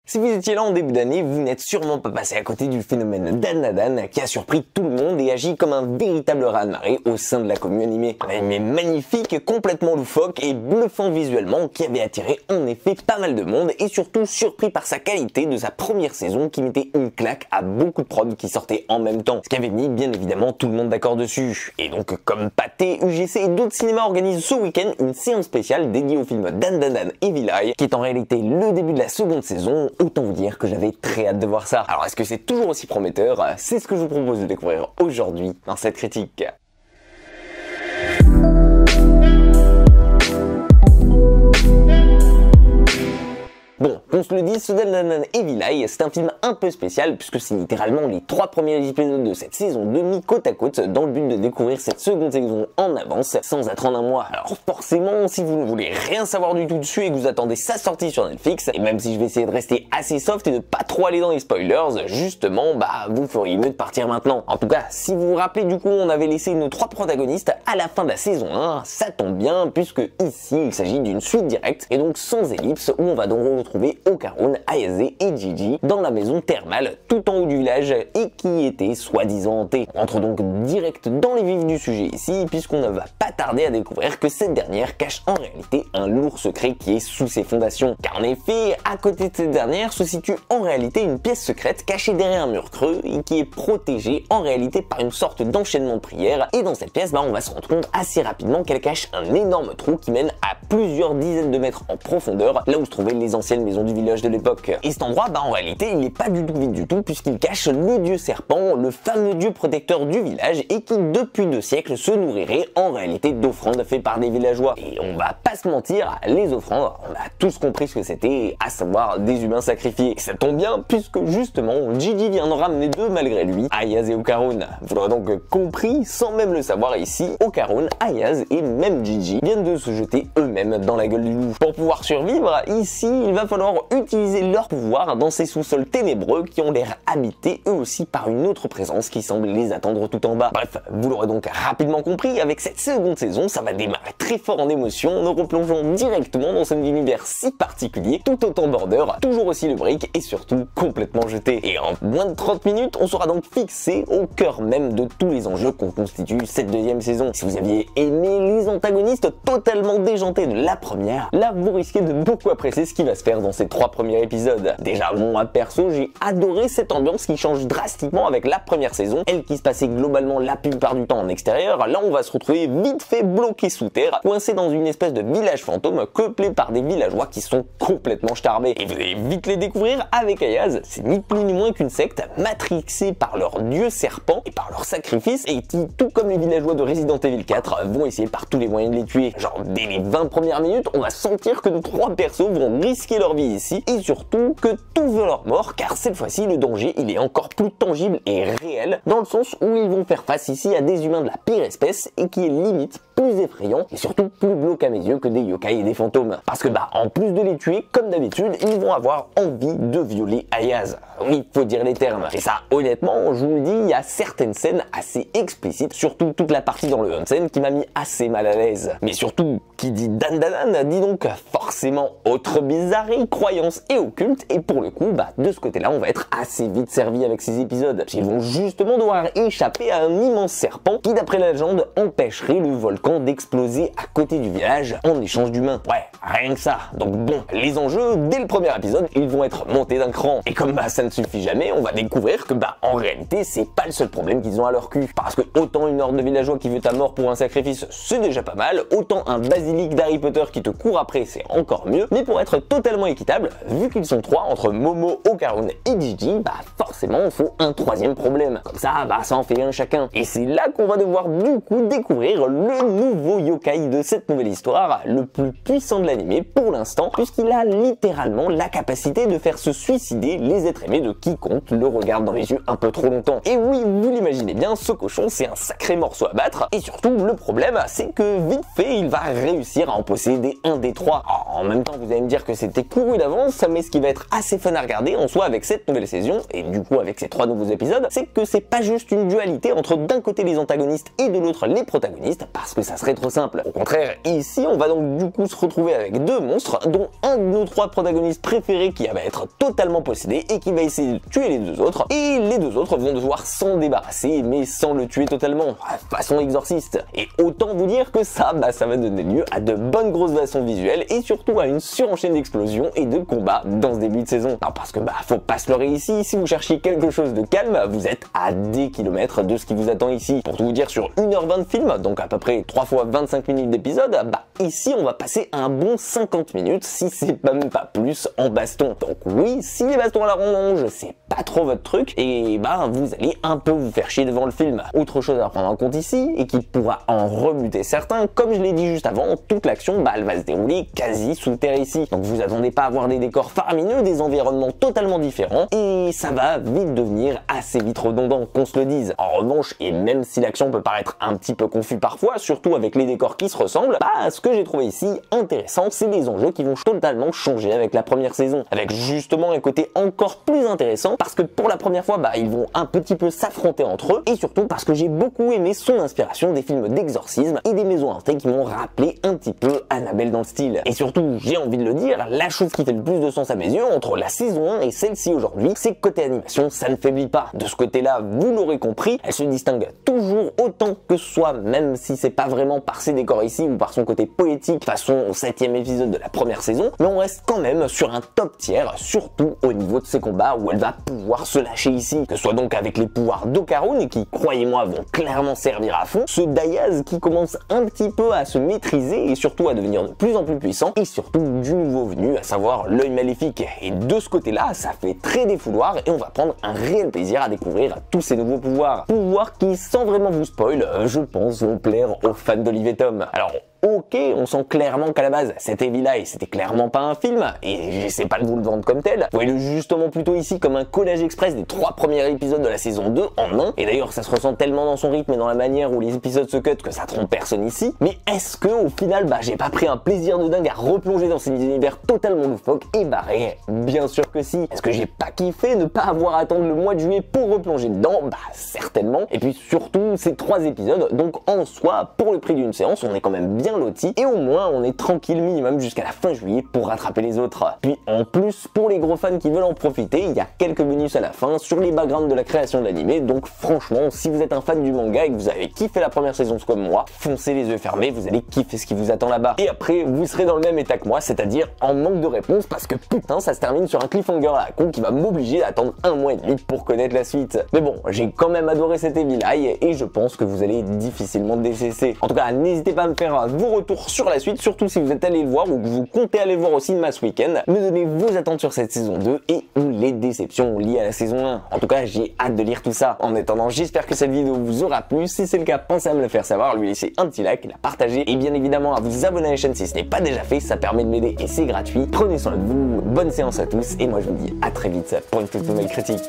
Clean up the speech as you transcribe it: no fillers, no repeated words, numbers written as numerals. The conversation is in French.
Si vous étiez là en début d'année, vous n'êtes sûrement pas passé à côté du phénomène Dan qui a surpris tout le monde et agit comme un véritable raz-de-marée au sein de la commune animée. Un animé magnifique, complètement loufoque et bluffant visuellement qui avait attiré en effet pas mal de monde et surtout surpris par sa qualité de sa première saison qui mettait une claque à beaucoup de prods qui sortaient en même temps. Ce qui avait mis bien évidemment tout le monde d'accord dessus. Et donc comme Pathé, UGC et d'autres cinémas organisent ce week-end une séance spéciale dédiée au film Dan Evil Eye qui est en réalité le début de la seconde saison. Autant vous dire que j'avais très hâte de voir ça. Alors est-ce que c'est toujours aussi prometteur? C'est ce que je vous propose de découvrir aujourd'hui dans cette critique. Bon, qu'on se le dise, ce Dan Evil Eye, c'est un film un peu spécial puisque c'est littéralement les 3 premiers épisodes de cette saison 2 mis côte à côte dans le but de découvrir cette seconde saison en avance sans attendre un mois. Alors forcément, si vous ne voulez rien savoir du tout dessus et que vous attendez sa sortie sur Netflix, et même si je vais essayer de rester assez soft et de pas trop aller dans les spoilers, justement, vous feriez mieux de partir maintenant. En tout cas, si vous vous rappelez du coup, on avait laissé nos 3 protagonistes à la fin de la saison 1, ça tombe bien puisque ici, il s'agit d'une suite directe et donc sans ellipse où on va donc retrouver Okarun, Ayase et Gigi dans la maison thermale tout en haut du village et qui était soi-disant hantée. On entre donc direct dans les vifs du sujet ici puisqu'on ne va pas tarder à découvrir que cette dernière cache en réalité un lourd secret qui est sous ses fondations. Car en effet, à côté de cette dernière se situe en réalité une pièce secrète cachée derrière un mur creux et qui est protégée en réalité par une sorte d'enchaînement de prières et dans cette pièce on va se rendre compte assez rapidement qu'elle cache un énorme trou qui mène à plusieurs dizaines de mètres en profondeur là où se trouvaient les anciennes maisons du village de l'époque. Et cet endroit, en réalité, il n'est pas du tout vide du tout puisqu'il cache le dieu serpent, le fameux dieu protecteur du village et qui depuis 2 siècles se nourrirait en réalité d'offrandes faites par des villageois. Et on va pas se mentir, les offrandes, on a tous compris ce que c'était, à savoir des humains sacrifiés. Et ça tombe bien puisque justement, Gigi vient de ramener 2 malgré lui, Ayase et Okarun. Vous l'aurez donc compris, sans même le savoir ici, Okarun, Ayase et même Gigi viennent de se jeter eux-mêmes dans la gueule du loup. Pour pouvoir survivre, ici, il va falloir utiliser leur pouvoir dans ces sous-sols ténébreux qui ont l'air habités eux aussi par une autre présence qui semble les attendre tout en bas. Bref, vous l'aurez donc rapidement compris, avec cette seconde saison, ça va démarrer très fort en émotion, nous replongeons directement dans cet univers si particulier, tout autant border, toujours aussi lubrique et surtout complètement jeté. Et en moins de 30 minutes, on sera donc fixé au cœur même de tous les enjeux qu'on constitue cette deuxième saison. Si vous aviez aimé les antagonistes totalement déjantés de la première, là vous risquez de beaucoup apprécier ce qui va se faire dans ces 3 premiers épisodes. Déjà moi perso j'ai adoré cette ambiance qui change drastiquement avec la première saison, elle qui se passait globalement la plupart du temps en extérieur. Là on va se retrouver vite fait bloqué sous terre, coincé dans une espèce de village fantôme peuplé par des villageois qui sont complètement starbés. Et vous allez vite les découvrir avec Ayase, c'est ni plus ni moins qu'une secte matrixée par leur dieu serpent et par leur sacrifice et qui, tout comme les villageois de Resident Evil 4, vont essayer par tous les moyens de les tuer. Genre dès les 20 premières minutes, on va sentir que nos 3 persos vont risquer leur vie ici et surtout que tout veut leur mort car cette fois-ci le danger il est encore plus tangible et réel dans le sens où ils vont faire face ici à des humains de la pire espèce et qui est limite plus effrayant et surtout plus glauque à mes yeux que des yokai et des fantômes. Parce que en plus de les tuer, comme d'habitude, ils vont avoir envie de violer Ayase. Oui, faut dire les termes. Et ça, honnêtement, je vous le dis, il y a certaines scènes assez explicites, surtout toute la partie dans le onsen qui m'a mis assez mal à l'aise. Mais surtout, qui dit Dan dit donc forcément autre bizarrerie, croyance et occulte, et pour le coup, de ce côté-là, on va être assez vite servi avec ces épisodes. Ils vont justement devoir échapper à un immense serpent qui, d'après la légende, empêcherait le volcan d'exploser à côté du village en échange d'humains. Ouais, rien que ça. Donc bon, les enjeux, dès le premier épisode, ils vont être montés d'un cran. Et comme ça ne suffit jamais, on va découvrir que en réalité, c'est pas le seul problème qu'ils ont à leur cul. Parce que autant une horde de villageois qui veut ta mort pour un sacrifice, c'est déjà pas mal, autant un basilic d'Harry Potter qui te court après, c'est encore mieux. Mais pour être totalement équitable, vu qu'ils sont 3 entre Momo, Okarun et Gigi, forcément, il faut un 3e problème. Comme ça, ça en fait un chacun. Et c'est là qu'on va devoir du coup découvrir le nouveau yokai de cette nouvelle histoire, le plus puissant de l'anime pour l'instant, puisqu'il a littéralement la capacité de faire se suicider les êtres aimés de quiconque le regarde dans les yeux un peu trop longtemps. Et oui, vous l'imaginez bien, ce cochon c'est un sacré morceau à battre, et surtout le problème c'est que vite fait il va réussir à en posséder un des 3. En même temps vous allez me dire que c'était couru d'avance, mais ce qui va être assez fun à regarder en soi avec cette nouvelle saison, et du coup avec ces 3 nouveaux épisodes, c'est que c'est pas juste une dualité entre d'un côté les antagonistes et de l'autre les protagonistes, parce que ça serait trop simple. Au contraire, ici on va donc du coup se retrouver avec deux monstres, dont un de nos trois protagonistes préférés qui va être totalement possédé et qui va essayer de tuer les deux autres, et les deux autres vont devoir s'en débarrasser mais sans le tuer totalement, façon exorciste. Et autant vous dire que ça va donner lieu à de bonnes grosses versions visuelles et surtout à une surenchaîne d'explosions et de combats dans ce début de saison. Non, parce que faut pas se leurrer ici, si vous cherchez quelque chose de calme, vous êtes à des kilomètres de ce qui vous attend ici. Pour tout vous dire, sur 1h20 de film, donc à peu près 3 fois 25 minutes d'épisode, ici on va passer un bon 50 minutes, si c'est même pas plus, en baston. Donc oui, si les bastons à la rallonge, c'est pas trop votre truc, et vous allez un peu vous faire chier devant le film. Autre chose à prendre en compte ici, et qui pourra en rebuter certains, comme je l'ai dit juste avant, toute l'action, elle va se dérouler quasi sous terre ici. Donc vous attendez pas à voir des décors faramineux, des environnements totalement différents, et ça va vite devenir assez vite redondant, qu'on se le dise. En revanche, et même si l'action peut paraître un petit peu confus parfois, surtout avec les décors qui se ressemblent, ce que j'ai trouvé ici intéressant, c'est les enjeux qui vont totalement changer avec la première saison, avec justement un côté encore plus intéressant, parce que pour la première fois, ils vont un petit peu s'affronter entre eux, et surtout parce que j'ai beaucoup aimé son inspiration des films d'exorcisme et des maisons hantées qui m'ont rappelé un petit peu Annabelle dans le style. Et surtout, j'ai envie de le dire, la chose qui fait le plus de sens à mes yeux entre la saison 1 et celle-ci aujourd'hui, c'est que côté animation, ça ne faiblit pas. De ce côté-là, vous l'aurez compris, elle se distingue toujours autant que ce soit, même si c'est pas vraiment par ses décors ici ou par son côté poétique façon au 7e épisode de la première saison, mais on reste quand même sur un top tiers, surtout au niveau de ses combats où elle va pouvoir se lâcher ici, que ce soit donc avec les pouvoirs d'Okarun qui, croyez-moi, vont clairement servir à fond, ce Dayaz qui commence un petit peu à se maîtriser et surtout à devenir de plus en plus puissant, et surtout du nouveau venu, à savoir l'œil maléfique. Et de ce côté-là, ça fait très défouloir et on va prendre un réel plaisir à découvrir tous ces nouveaux pouvoirs. Pouvoirs qui, sans vraiment vous spoil, je pense vont plaire aux fans d'Olive et Tom. Alors, ok, on sent clairement qu'à la base, cet Evil Eye, c'était clairement pas un film, et j'essaie pas de vous le vendre comme tel. Voyez-le justement plutôt ici comme un collage express des 3 premiers épisodes de la saison 2 en un, et d'ailleurs ça se ressent tellement dans son rythme et dans la manière où les épisodes se cut que ça trompe personne ici. Mais est-ce que au final, j'ai pas pris un plaisir de dingue à replonger dans ces univers totalement loufoques et barrés? Bien sûr que si. Est-ce que j'ai pas kiffé ne pas avoir à attendre le mois de juillet pour replonger dedans? Certainement. Et puis surtout, ces 3 épisodes, donc en soi, pour le prix d'une séance, on est quand même bien loti, et au moins on est tranquille minimum jusqu'à la fin juillet pour rattraper les autres. Puis en plus, pour les gros fans qui veulent en profiter, il y a quelques bonus à la fin sur les backgrounds de la création de l'anime, donc franchement, si vous êtes un fan du manga et que vous avez kiffé la première saison comme moi, foncez les yeux fermés, vous allez kiffer ce qui vous attend là-bas. Et après, vous serez dans le même état que moi, c'est-à-dire en manque de réponse, parce que putain, ça se termine sur un cliffhanger à la con qui va m'obliger d'attendre 1 mois et demi pour connaître la suite. Mais bon, j'ai quand même adoré cet Evil Eye, et je pense que vous allez difficilement décesser. En tout cas, n'hésitez pas à me faire vos retours sur la suite, surtout si vous êtes allé le voir ou que vous comptez aller le voir au cinéma ce week-end. Me donnez vos attentes sur cette saison 2 et ou les déceptions liées à la saison 1. En tout cas, j'ai hâte de lire tout ça. En attendant, j'espère que cette vidéo vous aura plu. Si c'est le cas, pensez à me le faire savoir, à lui laisser un petit like, la partager et bien évidemment à vous abonner à la chaîne si ce n'est pas déjà fait. Ça permet de m'aider et c'est gratuit. Prenez soin de vous, bonne séance à tous et moi je vous dis à très vite pour une toute nouvelle critique.